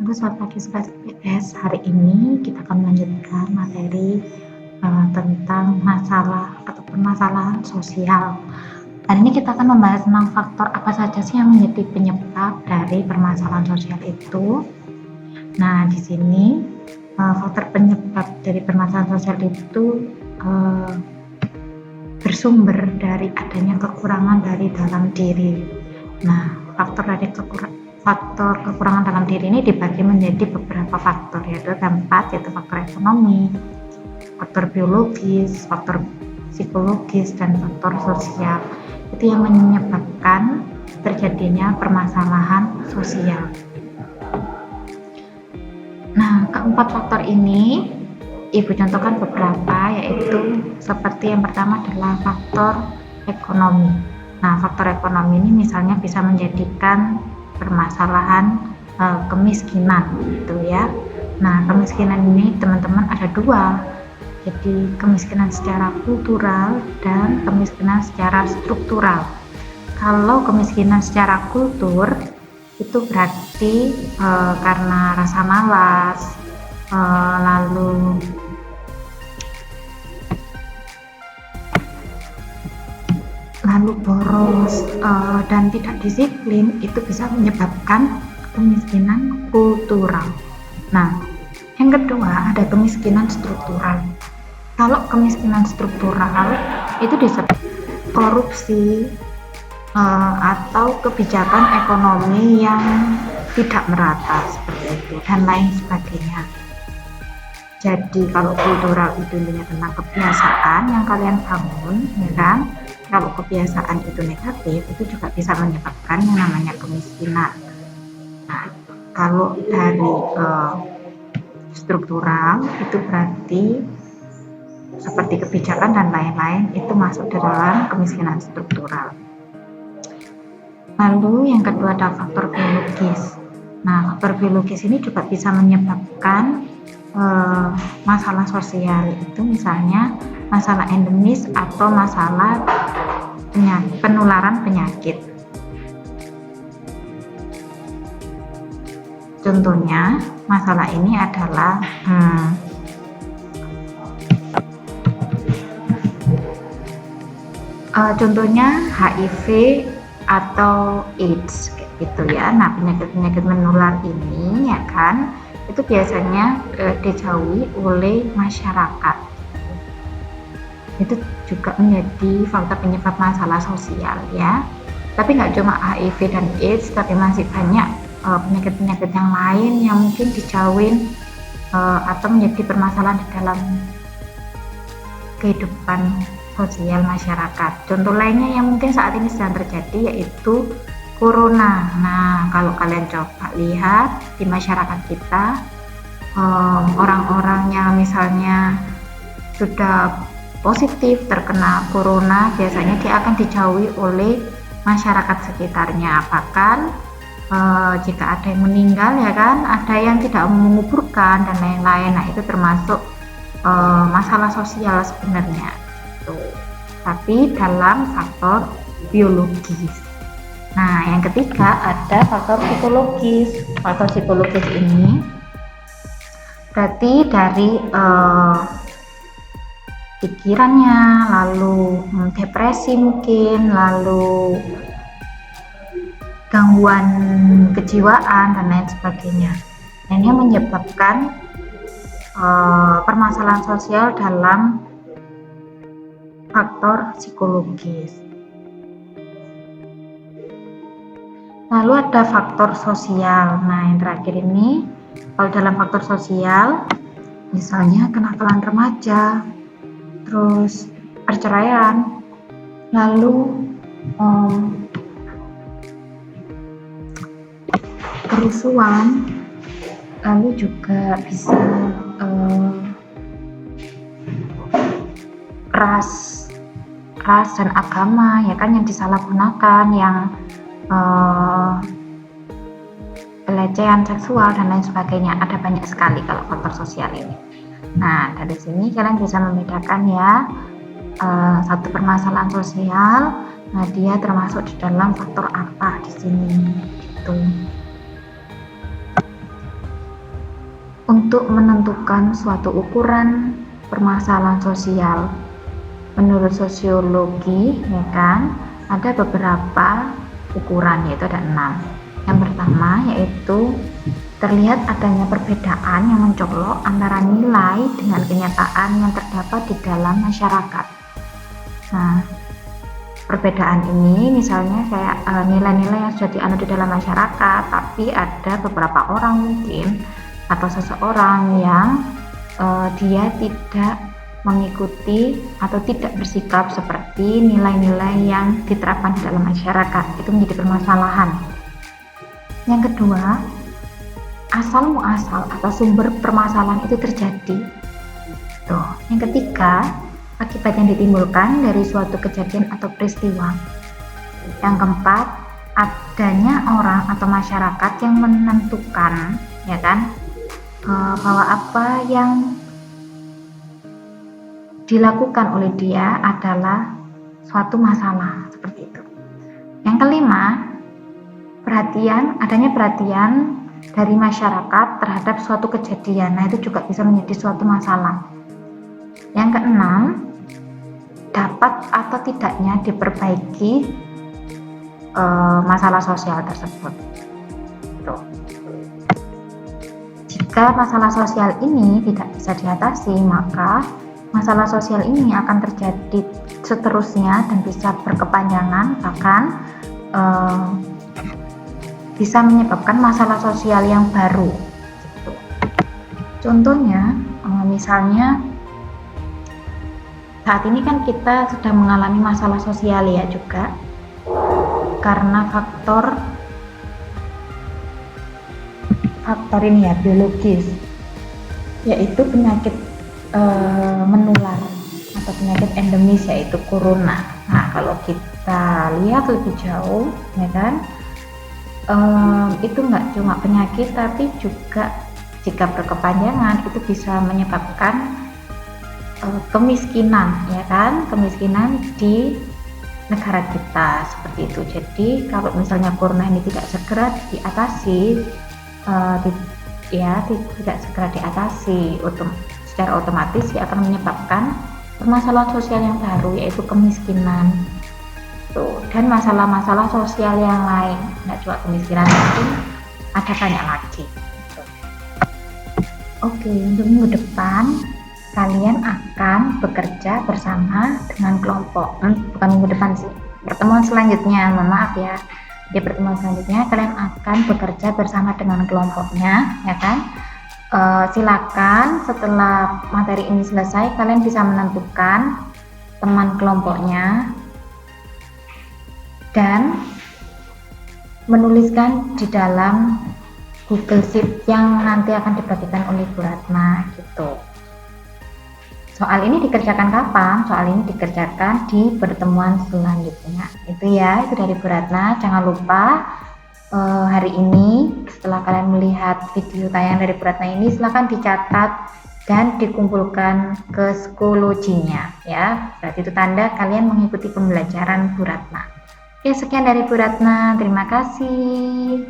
Halo, selamat pagi Sobat PS. Hari ini kita akan melanjutkan materi tentang masalah atau permasalahan sosial. Hari ini kita akan membahas tentang faktor apa saja sih yang menjadi penyebab dari permasalahan sosial itu. Nah, di sini faktor penyebab dari permasalahan sosial itu bersumber dari adanya kekurangan dari dalam diri. Nah, faktor kekurangan dalam diri ini dibagi menjadi beberapa faktor, yaitu yaitu faktor ekonomi, faktor biologis, faktor psikologis, dan faktor sosial. Itu yang menyebabkan terjadinya permasalahan sosial. Nah, keempat faktor ini Ibu contohkan beberapa, yaitu seperti yang pertama adalah faktor ekonomi. Nah, faktor ekonomi ini misalnya bisa menjadikan permasalahan kemiskinan gitu ya. Nah, kemiskinan ini teman-teman ada dua, jadi kemiskinan secara kultural dan kemiskinan secara struktural. Kalau kemiskinan secara kultur itu berarti karena rasa malas, lalu boros dan tidak disiplin, itu bisa menyebabkan kemiskinan kultural. Nah, yang kedua ada kemiskinan struktural. Kalau kemiskinan struktural itu disebut korupsi atau kebijakan ekonomi yang tidak merata seperti itu dan lain sebagainya. Jadi kalau kultural itu tentang kebiasaan yang kalian bangun, ya kan? Kalau kebiasaan itu negatif, itu juga bisa menyebabkan yang namanya kemiskinan. Nah, kalau dari struktural itu berarti seperti kebijakan dan lain-lain, itu masuk dalam kemiskinan struktural. Lalu yang kedua ada faktor biologis. Nah, faktor biologis ini juga bisa menyebabkan masalah sosial, itu misalnya masalah endemis atau masalah penularan penyakit. Contohnya masalah ini adalah contohnya HIV atau AIDS gitu ya. Nah, penyakit-penyakit menular ini ya kan, itu biasanya dijauhi oleh masyarakat. Itu juga menjadi faktor penyebab masalah sosial ya. Tapi nggak cuma HIV dan AIDS, tapi masih banyak penyakit-penyakit yang lain yang mungkin dijauhin atau menjadi permasalahan di dalam kehidupan sosial masyarakat. Contoh lainnya yang mungkin saat ini sedang terjadi yaitu corona. Nah, kalau kalian coba lihat di masyarakat kita, orang-orang yang misalnya sudah positif terkena corona, biasanya dia akan dijauhi oleh masyarakat sekitarnya. Bahkan jika ada yang meninggal ya kan, ada yang tidak menguburkan dan lain-lain. Nah, itu termasuk masalah sosial sebenarnya. Tapi dalam faktor biologis. Nah, yang ketiga ada faktor psikologis. Faktor psikologis ini berarti dari pikirannya, lalu depresi mungkin, lalu gangguan kejiwaan dan lain sebagainya. Dan ini menyebabkan permasalahan sosial dalam faktor psikologis. Lalu ada faktor sosial. Nah, yang terakhir ini, kalau dalam faktor sosial, misalnya kenakalan remaja, terus perceraian, lalu kerusuhan, lalu juga bisa ras dan agama ya kan, yang disalahgunakan, yang pelecehan seksual dan lain sebagainya. Ada banyak sekali kalau faktor sosial ini. Nah, dari sini kalian bisa membedakan ya, satu permasalahan sosial, nah dia termasuk di dalam faktor apa di sini gitu. untuk menentukan suatu ukuran permasalahan sosial. Menurut sosiologi, ya kan, ada beberapa ukuran, yaitu ada 6. Yang pertama yaitu terlihat adanya perbedaan yang mencolok antara nilai dengan kenyataan yang terdapat di dalam masyarakat. Nah, perbedaan ini misalnya kayak nilai-nilai yang sudah dianut di dalam masyarakat, tapi ada beberapa orang mungkin atau seseorang yang dia tidak mengikuti atau tidak bersikap seperti nilai-nilai yang diterapkan di dalam masyarakat. Itu menjadi permasalahan. Yang kedua, asal muasal atau sumber permasalahan itu terjadi. Tuh. Yang ketiga, akibat yang ditimbulkan dari suatu kejadian atau peristiwa. Yang keempat, adanya orang atau masyarakat yang menentukan, ya kan, bahwa apa yang dilakukan oleh dia adalah suatu masalah, seperti itu. Yang kelima, adanya perhatian dari masyarakat terhadap suatu kejadian. Nah, itu juga bisa menjadi suatu masalah. Yang keenam, dapat atau tidaknya diperbaiki masalah sosial tersebut. Tuh. Jika masalah sosial ini tidak bisa diatasi, maka masalah sosial ini akan terjadi seterusnya dan bisa berkepanjangan, bahkan bisa menyebabkan masalah sosial yang baru. Contohnya, misalnya saat ini kan kita sedang mengalami masalah sosial ya juga, karena faktor ini ya biologis, yaitu penyakit menular atau penyakit endemis, yaitu corona. Nah, kalau kita lihat lebih jauh, ya kan, itu nggak cuma penyakit, tapi juga jika berkepanjangan itu bisa menyebabkan kemiskinan, ya kan, kemiskinan di negara kita, seperti itu. Jadi kalau misalnya corona ini tidak segera diatasi, tidak segera diatasi, secara otomatis ya akan menyebabkan permasalahan sosial yang baru, yaitu kemiskinan. Tuh, dan masalah-masalah sosial yang lain, nggak cuma kemiskinan, tapi ada banyak lagi. Oke, untuk minggu depan kalian akan bekerja bersama dengan kelompok. Bukan minggu depan sih, pertemuan selanjutnya, mohon maaf ya. Di pertemuan selanjutnya kalian akan bekerja bersama dengan kelompoknya, ya kan. Silakan setelah materi ini selesai kalian bisa menentukan teman kelompoknya dan menuliskan di dalam Google Sheet yang nanti akan dibagikan oleh Bu Ratna gitu. Soal ini dikerjakan kapan? Soal ini dikerjakan di pertemuan selanjutnya. Itu dari Bu Ratna. Jangan lupa hari ini setelah kalian melihat video tayang dari Bu Ratna ini, silahkan dicatat dan dikumpulkan ke psikologinya ya. Berarti itu tanda kalian mengikuti pembelajaran Bu Ratna. Oke, sekian dari Bu Ratna. Terima kasih.